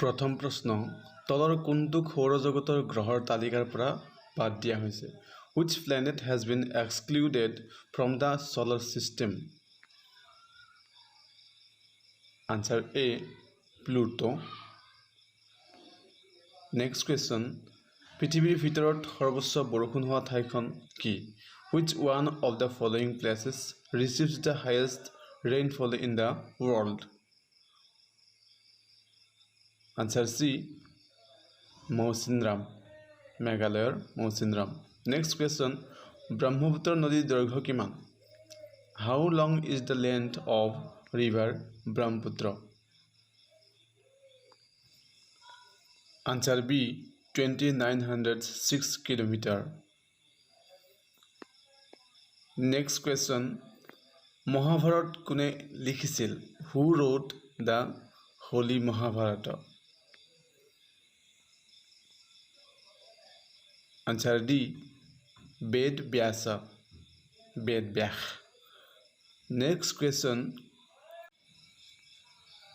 প্ৰথম প্ৰশ্ন তলৰ কোনটোক সৌৰজগতৰ গ্ৰহৰ তালিকাৰ পৰা বাদ দিয়া হৈছে Which planet has been excluded from the solar system Answer A Pluto Next question পৃথিৱীৰ ভিতৰত সৰ্বোচ্চ বৰষুণ হোৱা ঠাইখন কি Which one of the following places receives the highest rainfall in the world Answer C Mausinram Meghalaya Mausinram Next question Brahmaputra নদীৰ দৈৰ্ঘ্য কিমান How long is the length of river Brahmaputra Answer B 2906 km Next question Mahabharat কোনে লিখিছিল Who wrote the Holy Mahabharata Answer D Ved Vyasa Ved Vyas Next question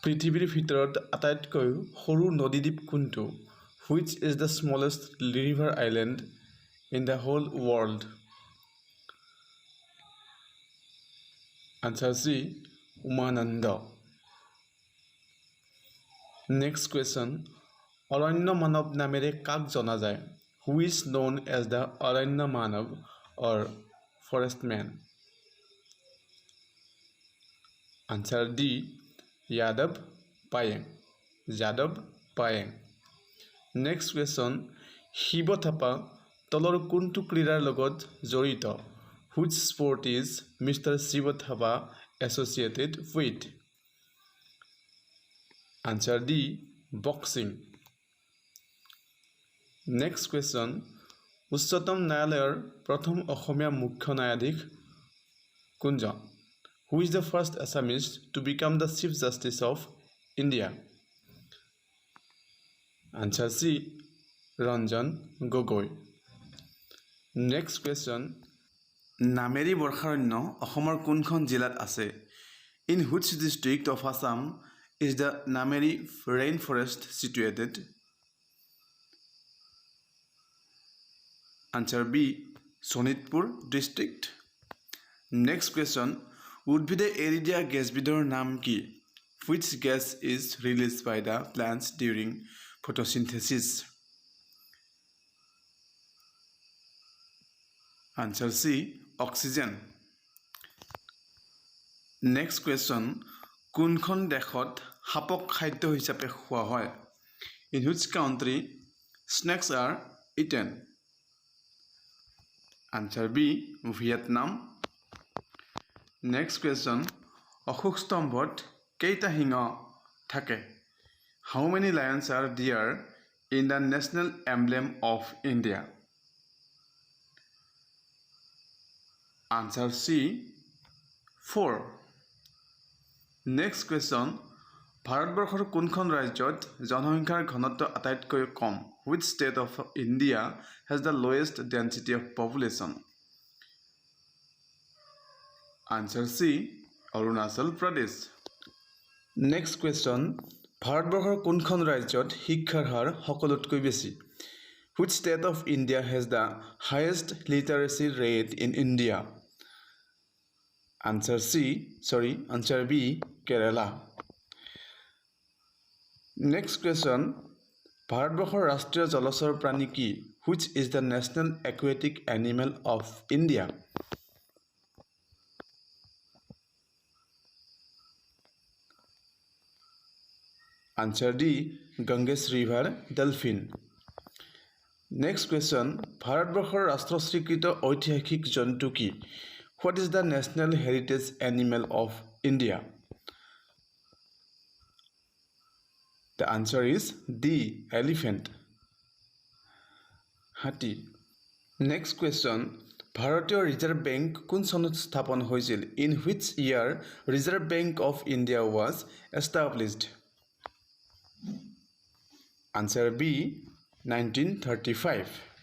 পৃথিৱীৰ ভিতৰত আটাইতকৈ সৰু নদীদ্বীপ কোনটো Which is the smallest river island in the whole world Answer C Umananda Next question Aranya Manab নামেৰে কাক জনা যায় Who is known as the Aranya Manab or forest man Answer D Yadav Payeng Yadav Payeng Next question Shiva Thapa তলৰ কোনটো ক্ৰীড়াৰ লগত জড়িত Which sport is Mr. Shiva Thapa associated with Answer D Boxing Next question উচ্চতম ন্যায়ালয়ৰ প্ৰথম অসমীয়া মুখ্য ন্যায়াধীশ কোনজন Who is the first Assamese to become the Chief Justice of India Answer C Ranjan Gogoi Next question Nameri বৰ্ষাৰণ্য অসমৰ কোনখন জিলাত আছে In which district of Assam is the Nameri Rainforest situated Answer B Sonitpur district Next question উদ্ভিদে এৰি দিয়া গেছবিধৰ নাম কি Which gas is released by the plants during photosynthesis Answer C Oxygen Next question কোনখন দেশত সাপক খাদ্য হিচাপে খোৱা হয় In which country snakes are eaten Answer B Vietnam Next question Ashok স্তম্ভত কেইটা সিংহ থাকে How many lions are there in the National Emblem of India Answer C 4 Next question ভাৰতবৰ্ষৰ কোনখন ৰাজ্যত জনসংখ্যাৰ ঘনত্ব আটাইতকৈ কম Which state of India has the lowest density of population Answer C Arunachal Pradesh Next question ভাৰতবৰ্ষৰ কোনখন ৰাজ্যত শিক্ষাৰ হাৰ সকলোতকৈ বেছি Which state of India has the highest literacy rate in India Answer B Kerala Next question ভাৰতবৰ্ষৰ ৰাষ্ট্ৰীয় জলচৰ প্ৰাণী কি Which is the national aquatic animal of India Answer D Ganges River Dolphin Next question ভাৰতবৰ্ষৰ ৰাষ্ট্ৰ স্বীকৃত ঐতিহাসিক জন্তু কি What is the national heritage animal of India The answer is D elephant হাতী Next question ভাৰতীয় ৰিজাৰ্ভ বেংক কোন চনত স্থাপন হৈছিল In which year Reserve Bank of India was established Answer B 1935